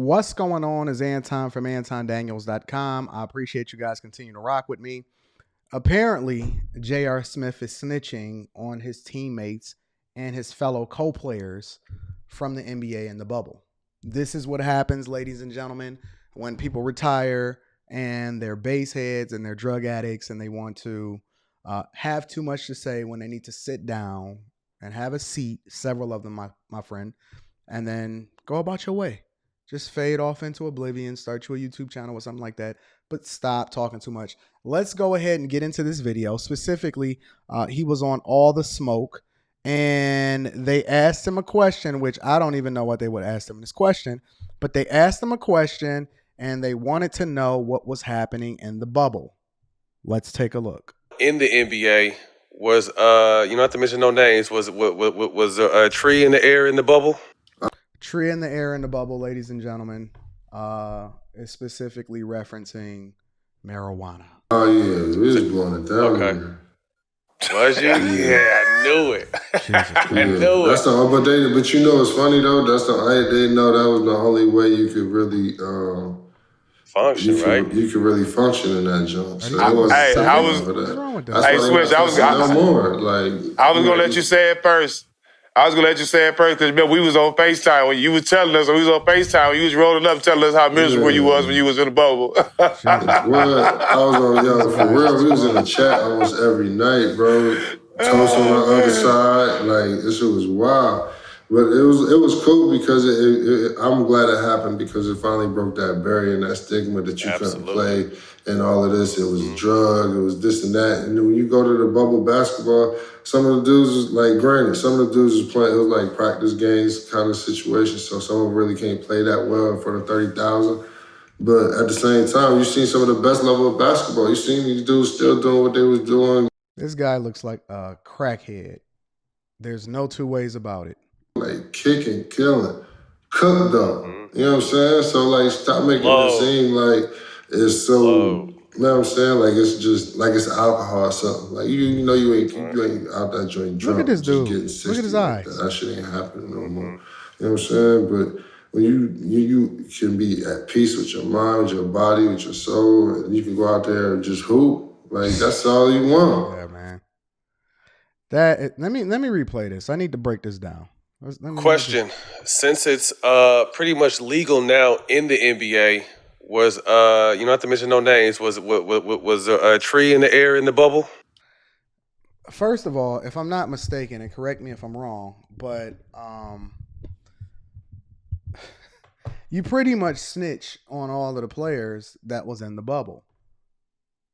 What's going on is Anton from AntonDaniels.com. I appreciate you guys continuing to rock with me. Apparently, J.R. Smith is snitching on his teammates and his fellow co-players from the NBA in the bubble. This is what happens, ladies and gentlemen, when people retire and they're base heads and they're drug addicts and they want to have too much to say when they need to sit down and have a seat, several of them, my friend, and then go about your way. Just fade off into oblivion, start you a YouTube channel or something like that, but stop talking too much. Let's go ahead and get into this video. Specifically, he was on All the Smoke, and they asked him a question, which I don't even know what they would ask him this question, but they asked him a question, and they wanted to know what was happening in the bubble. Let's take a look. In the NBA was, not to mention no names, was a tree in the air in the bubble? Tree in the air in the bubble, ladies and gentlemen, is specifically referencing marijuana. Oh, yeah, we was blowing it down. Okay. Was you? Yeah, I knew it. I knew that's it. But you know it's funny, though? They didn't know that was the only way you could really... function, right? You could really function in that joint. So I was gonna let you say it first. Because remember, we was on FaceTime when you was telling us, we was on FaceTime when you was rolling up telling us how miserable you was when you was in the bubble. Well, I was on, for real, we was in the chat almost every night, bro. Toast on the other side, like, this shit was wild. But it was cool because I'm glad it happened because it finally broke that barrier and that stigma that you couldn't play and all of this. It was a drug, it was this and that. And then when you go to the bubble basketball, some of the dudes was like, granted, some of the dudes was playing, it was like practice games kind of situation. So some of them really can't play that well in front of 30,000. But at the same time, you seen some of the best level of basketball. You seen these dudes still doing what they was doing. This guy looks like a crackhead. There's no two ways about it. Like kicking, killing, cook though. You know what I'm saying? So like, stop making it seem like it's so. You know what I'm saying? Like it's just like it's alcohol or something. Like you know you ain't out that joint drunk. Look at this dude. Look at his eyes. That shit ain't happening no more. You know what I'm saying? But when you can be at peace with your mind, with your body, with your soul, and you can go out there and just hoop. Like that's all you want. Yeah, man. Let me replay this. I need to break this down. Question: since it's pretty much legal now in the NBA, was not to mention no names, was a tree in the air in the bubble? First of all, if I'm not mistaken, and correct me if I'm wrong, but you pretty much snitch on all of the players that was in the bubble,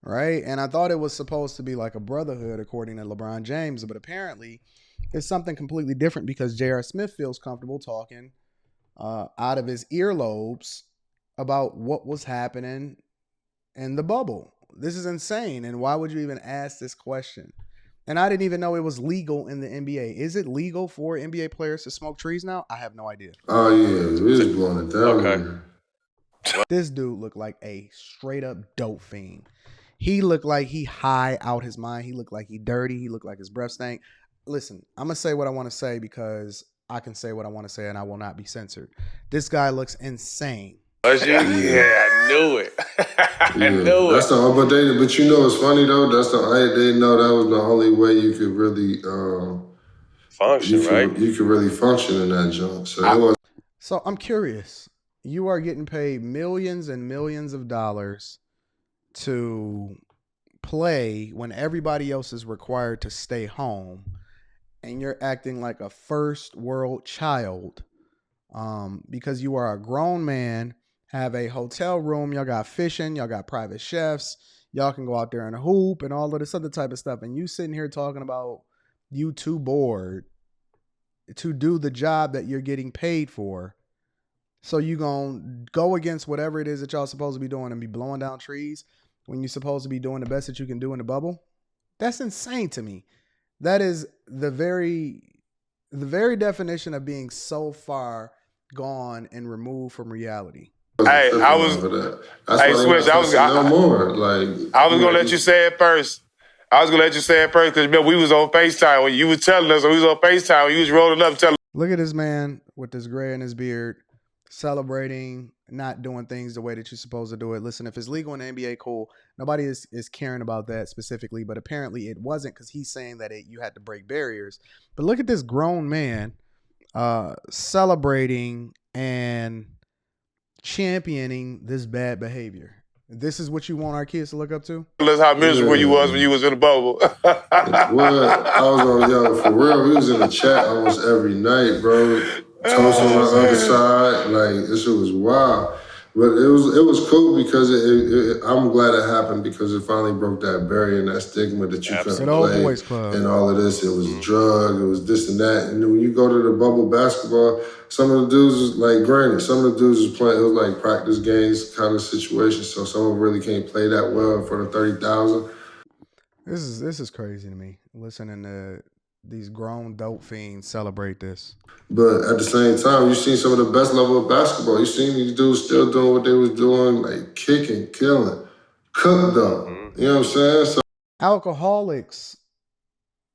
right? And I thought it was supposed to be like a brotherhood, according to LeBron James, but apparently it's something completely different because J.R. Smith feels comfortable talking out of his earlobes about what was happening in the bubble. This is insane. And why would you even ask this question? And I didn't even know it was legal in the NBA. Is it legal for NBA players to smoke trees now? I have no idea. Oh, yeah. We was blowing it down. Okay. This dude looked like a straight up dope fiend. He looked like he high out his mind. He looked like he dirty. He looked like his breath stank. Listen, I'm going to say what I want to say because I can say what I want to say and I will not be censored. This guy looks insane. Was you? Yeah, I knew it. I knew it. But you know it's funny though. They didn't know that was the only way you could really function, right? You could really function in that joint. So I'm curious. You are getting paid millions and millions of dollars to play when everybody else is required to stay home, and you're acting like a first world child because you are a grown man, have a hotel room, y'all got fishing, y'all got private chefs, y'all can go out there and hoop and all of this other type of stuff, and you sitting here talking about you too bored to do the job that you're getting paid for. So you gonna go against whatever it is that y'all supposed to be doing and be blowing down trees when you're supposed to be doing the best that you can do in the bubble? That's insane to me. That is the very definition of being so far gone and removed from reality. I was gonna let you say it first. Because remember, we was on FaceTime when you was telling us, we was on FaceTime when you was rolling up telling. Look at this man with this gray in his beard celebrating not doing things the way that you're supposed to do it. Listen, if it's legal in the NBA, cool. Nobody is caring about that specifically, but apparently it wasn't because he's saying that you had to break barriers. But look at this grown man celebrating and championing this bad behavior. This is what you want our kids to look up to? That's how miserable you was when you was in the bubble. What? I was on, for real, we was in the chat almost every night, bro. Toast on the other side, like, this shit was wild. But it was cool because I'm glad it happened because it finally broke that barrier and that stigma that you couldn't play boys club. And all of this. It was a drug, it was this and that. And then when you go to the bubble basketball, some of the dudes was like, granted, some of the dudes was playing, it was like practice games kind of situation. So some of them really can't play that well in front of 30,000. This is crazy to me. Listening to these grown dope fiends celebrate this. But at the same time, you seen some of the best level of basketball. You seen these dudes still doing what they was doing, like kicking, killing, cooked them. You know what I'm saying? So alcoholics,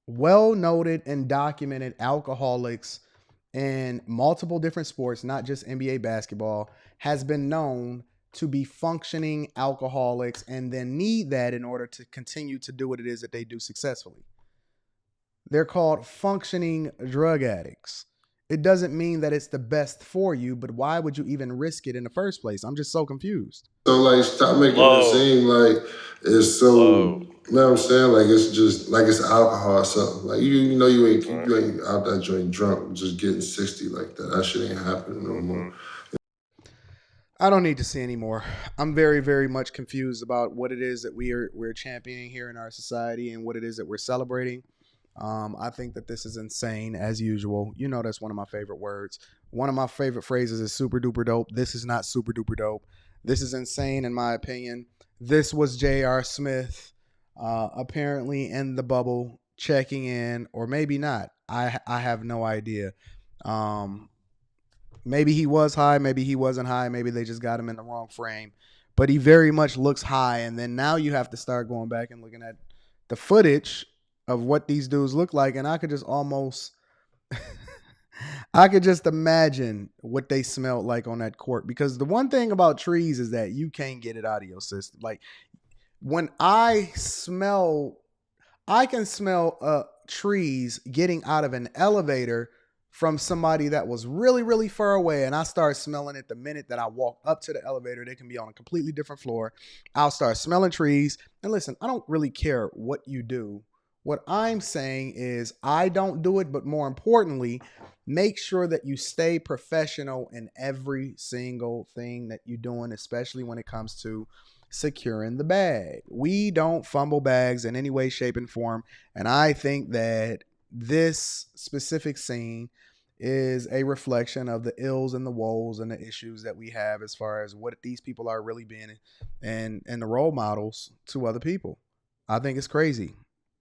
well-noted and documented alcoholics in multiple different sports, not just NBA basketball, has been known to be functioning alcoholics and then need that in order to continue to do what it is that they do successfully. They're called functioning drug addicts. It doesn't mean that it's the best for you, but why would you even risk it in the first place? I'm just so confused. So, like, stop making it seem like it's so, you know what I'm saying? Like, it's just, like it's alcohol or something. Like, you know you ain't out that joint drunk, just getting 60 like that. That shit ain't happening no more. I don't need to see anymore. I'm very, very much confused about what it is that we're championing here in our society and what it is that we're celebrating. I think that this is insane as usual. You know, that's one of my favorite words. One of my favorite phrases is super duper dope. This is not super duper dope. This is insane in my opinion. This was J.R. Smith apparently in the bubble checking in, or maybe not. I have no idea. Maybe he was high, maybe he wasn't high, maybe they just got him in the wrong frame. But he very much looks high, and then now you have to start going back and looking at the footage of what these dudes look like, and I could just almost I could just imagine what they smelled like on that court. Because the one thing about trees is that you can't get it out of your system. Like when I can smell trees getting out of an elevator from somebody that was really, really far away, and I start smelling it the minute that I walk up to the elevator. They can be on a completely different floor. I'll start smelling trees. And listen, I don't really care what you do. What I'm saying is I don't do it, but more importantly, make sure that you stay professional in every single thing that you're doing, especially when it comes to securing the bag. We don't fumble bags in any way, shape, and form. And I think that this specific scene is a reflection of the ills and the woes and the issues that we have as far as what these people are really being and the role models to other people. I think it's crazy.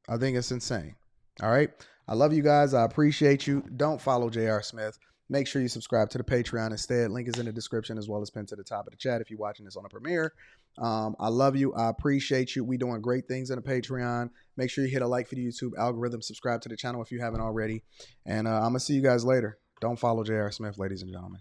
I think it's insane. All right. I love you guys. I appreciate you. Don't follow J.R. Smith. Make sure you subscribe to the Patreon instead. Link is in the description as well as pinned to the top of the chat if you're watching this on a premiere. I love you. I appreciate you. We're doing great things in the Patreon. Make sure you hit a like for the YouTube algorithm. Subscribe to the channel if you haven't already. And I'm going to see you guys later. Don't follow J.R. Smith, ladies and gentlemen.